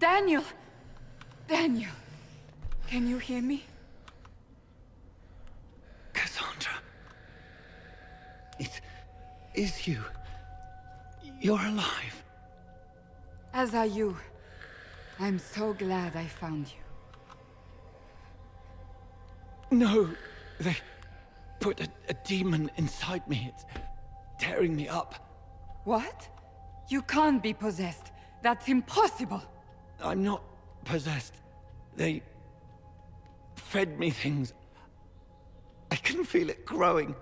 Daniel! Daniel! Can you hear me? Cassandra. It is you. You're alive. As are you. I'm so glad I found you. No, they put a demon inside me. It's tearing me up. What? You can't be possessed. That's impossible. I'm not possessed. They fed me things. I can feel it growing.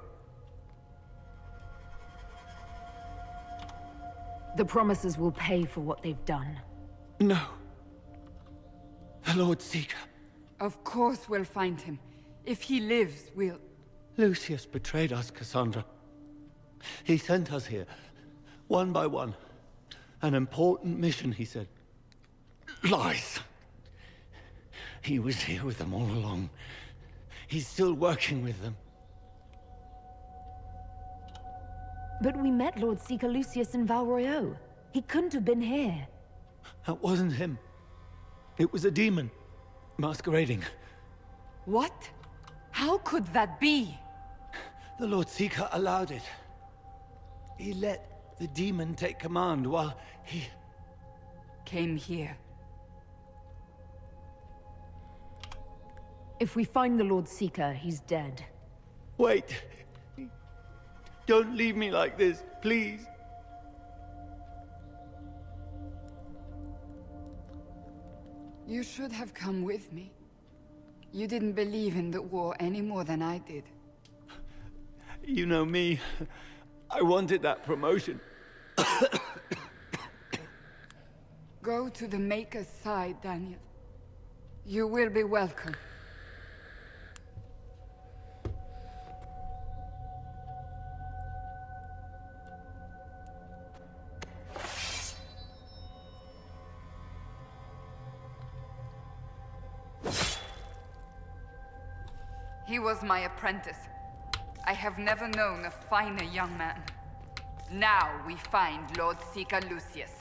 The Promisers will pay for what they've done. No. The Lord Seeker. Of course we'll find him. If he lives, we'll... Lucius betrayed us, Cassandra. He sent us here, one by one. An important mission, he said. Lies. He was here with them all along. He's still working with them. But we met Lord Seeker Lucius in Val Royeaux. He couldn't have been here. That wasn't him. It was a demon, masquerading. What? How could that be? The Lord Seeker allowed it. He let the demon take command while he... Came here. If we find the Lord Seeker, he's dead. Wait. Don't leave me like this, please. You should have come with me. You didn't believe in the war any more than I did. You know me. I wanted that promotion. Go to the Maker's side, Daniel. You will be welcome. He was my apprentice. I have never known a finer young man. Now we find Lord Seeker Lucius.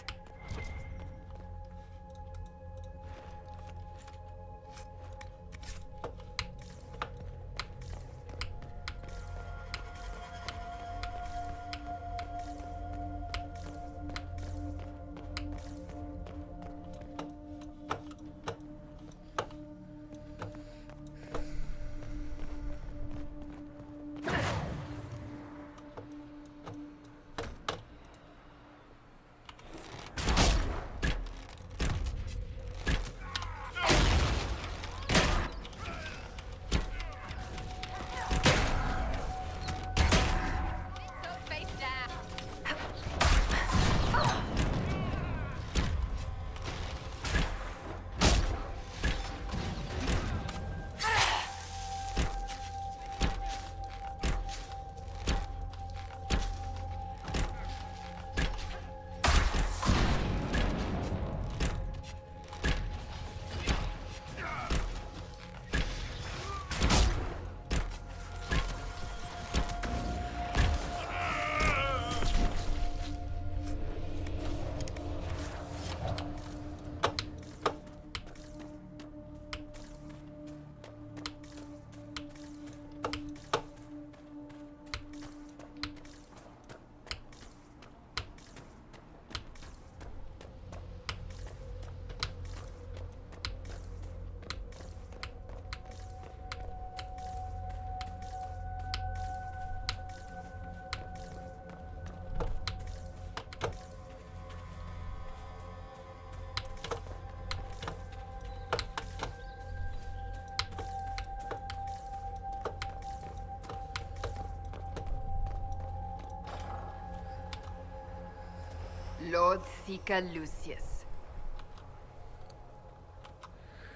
Lord Seeker Lucius.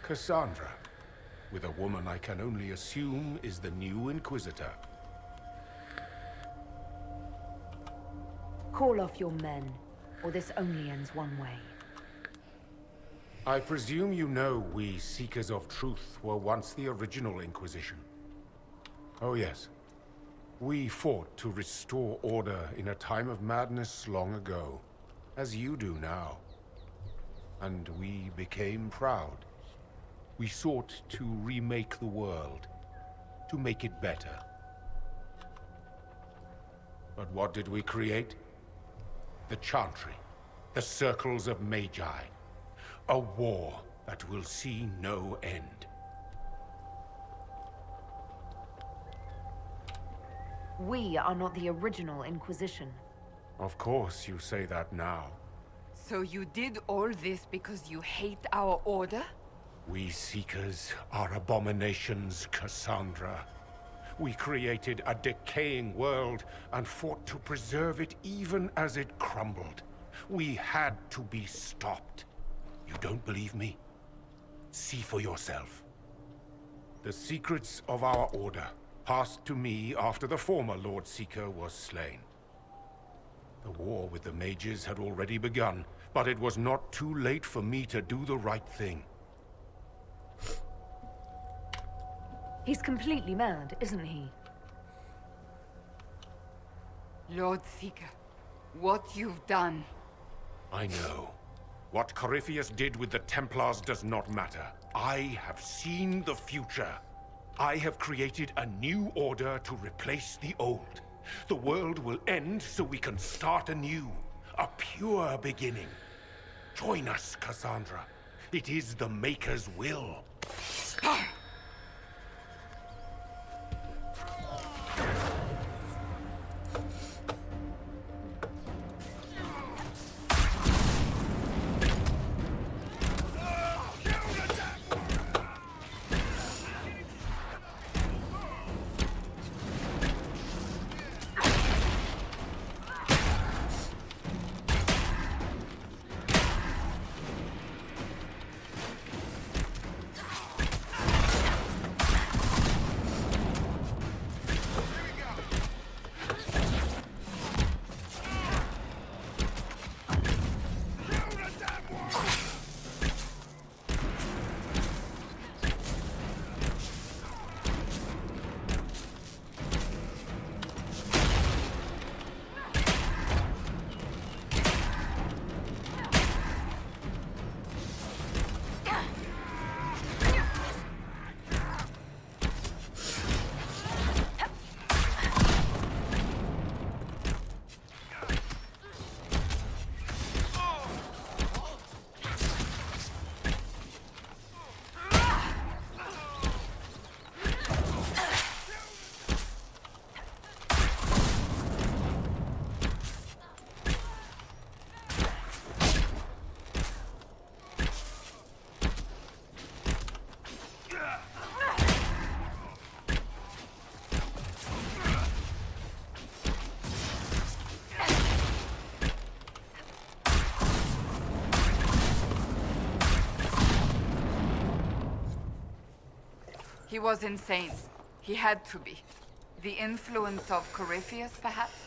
Cassandra, with a woman I can only assume is the new Inquisitor. Call off your men, or this only ends one way. I presume you know we Seekers of Truth were once the original Inquisition. Oh yes. We fought to restore order in a time of madness long ago, as you do now. And we became proud. We sought to remake the world, to make it better. But what did we create? The Chantry, the Circles of Magi. A war that will see no end. We are not the original Inquisition. Of course you say that now. So you did all this because you hate our order? We Seekers are abominations, Cassandra. We created a decaying world and fought to preserve it even as it crumbled. We had to be stopped. You don't believe me? See for yourself. The secrets of our order passed to me after the former Lord Seeker was slain. The war with the mages had already begun, but it was not too late for me to do the right thing. He's completely mad, isn't he? Lord Seeker, what you've done. I know. What Corypheus did with the Templars does not matter. I have seen the future. I have created a new order to replace the old. The world will end so we can start anew. A pure beginning. Join us, Cassandra. It is the Maker's will. He was insane. He had to be. The influence of Corypheus, perhaps?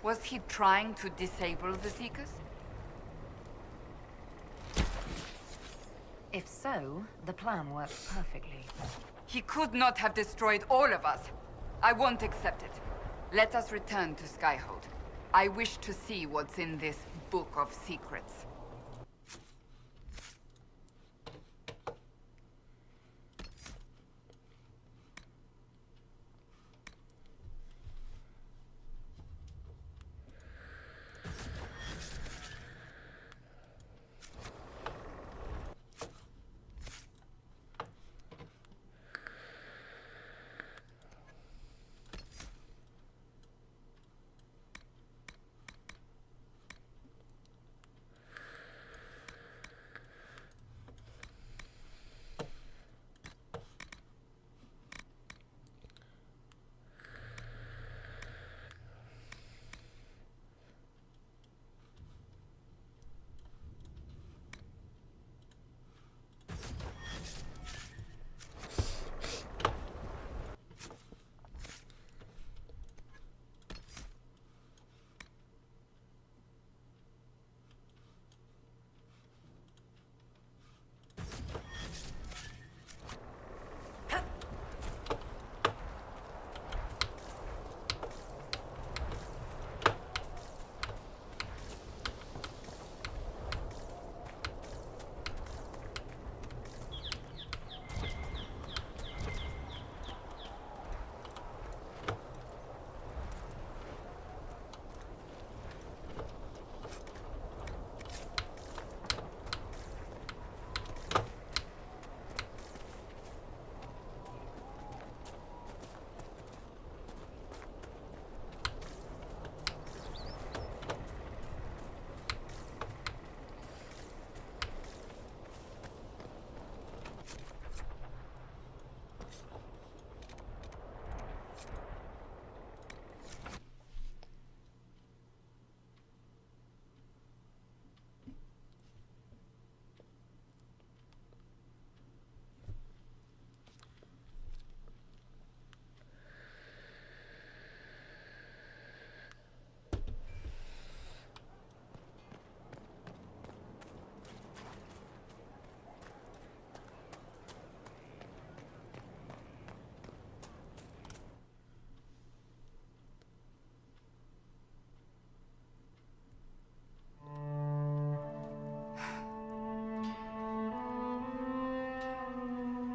Was he trying to disable the Seekers? If so, the plan worked perfectly. He could not have destroyed all of us. I won't accept it. Let us return to Skyhold. I wish to see what's in this Book of Secrets.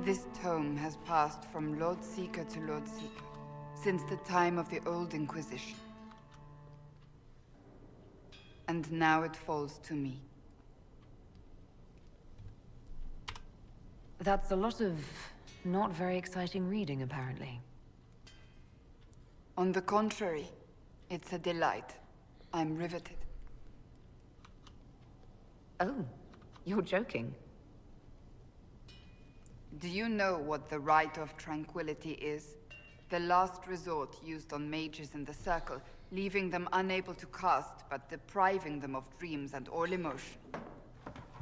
This tome has passed from Lord Seeker to Lord Seeker since the time of the Old Inquisition. And now it falls to me. That's a lot of not very exciting reading, apparently. On the contrary, it's a delight. I'm riveted. Oh, you're joking. Do you know what the Rite of Tranquility is? The last resort used on mages in the Circle, leaving them unable to cast, but depriving them of dreams and all emotion.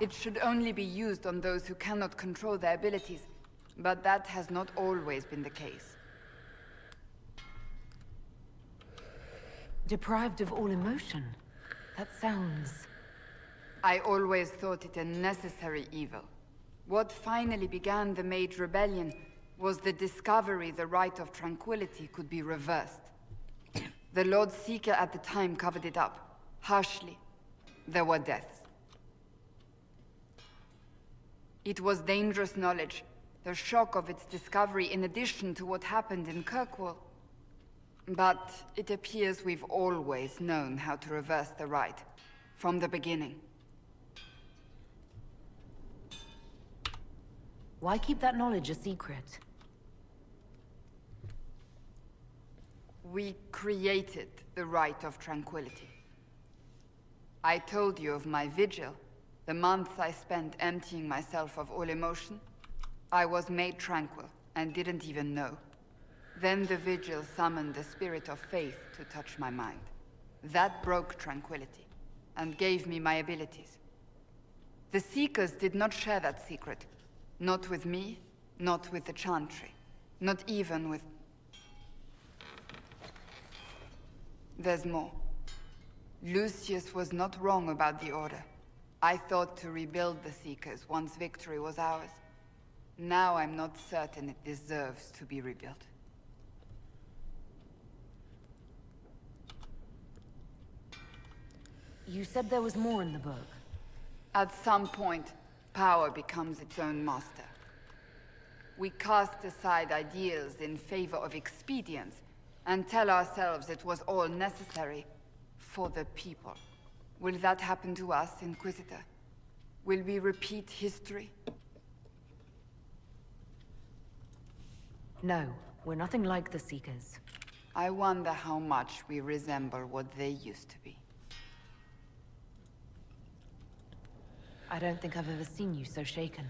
It should only be used on those who cannot control their abilities, but that has not always been the case. Deprived of all emotion? That sounds... I always thought it a necessary evil. What finally began the Mage Rebellion was the discovery the Rite of Tranquility could be reversed. The Lord Seeker at the time covered it up, harshly. There were deaths. It was dangerous knowledge, the shock of its discovery in addition to what happened in Kirkwall. But it appears we've always known how to reverse the Rite, from the beginning. Why keep that knowledge a secret? We created the Rite of Tranquility. I told you of my vigil, the months I spent emptying myself of all emotion. I was made tranquil and didn't even know. Then the vigil summoned the spirit of faith to touch my mind. That broke tranquility and gave me my abilities. The Seekers did not share that secret. Not with me, not with the Chantry. Not even with... There's more. Lucius was not wrong about the Order. I thought to rebuild the Seekers once victory was ours. Now I'm not certain it deserves to be rebuilt. You said there was more in the book. At some point, power becomes its own master. We cast aside ideals in favor of expedience, and tell ourselves it was all necessary for the people. Will that happen to us, Inquisitor? Will we repeat history? No, we're nothing like the Seekers. I wonder how much we resemble what they used to be. I don't think I've ever seen you so shaken.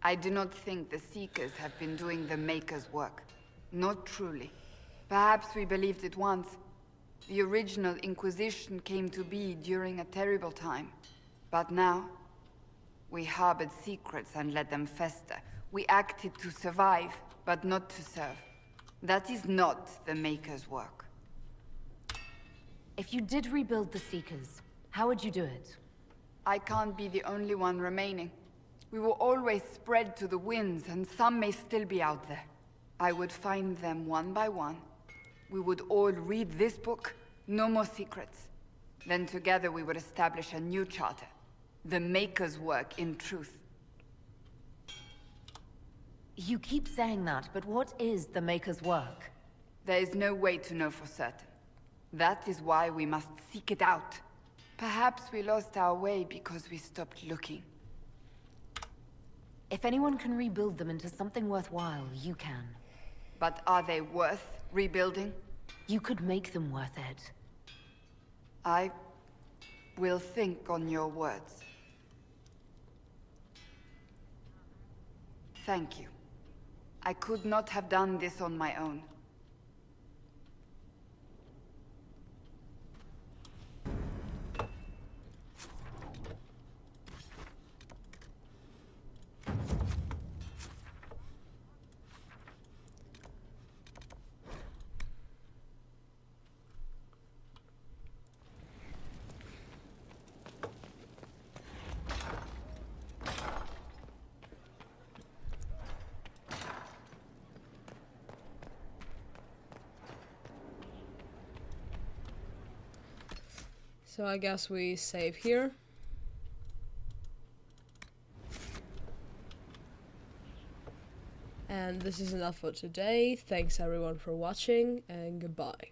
I do not think the Seekers have been doing the Maker's work. Not truly. Perhaps we believed it once. The original Inquisition came to be during a terrible time. But now, we harbored secrets and let them fester. We acted to survive, but not to serve. That is not the Maker's work. If you did rebuild the Seekers, how would you do it? I can't be the only one remaining. We will always spread to the winds, and some may still be out there. I would find them one by one. We would all read this book, no more secrets. Then together we would establish a new charter. The Maker's work in truth. You keep saying that, but what is the Maker's work? There is no way to know for certain. That is why we must seek it out. Perhaps we lost our way because we stopped looking. If anyone can rebuild them into something worthwhile, you can. But are they worth rebuilding? You could make them worth it. I will think on your words. Thank you. I could not have done this on my own. So I guess we save here. And this is enough for today. Thanks everyone for watching, and goodbye.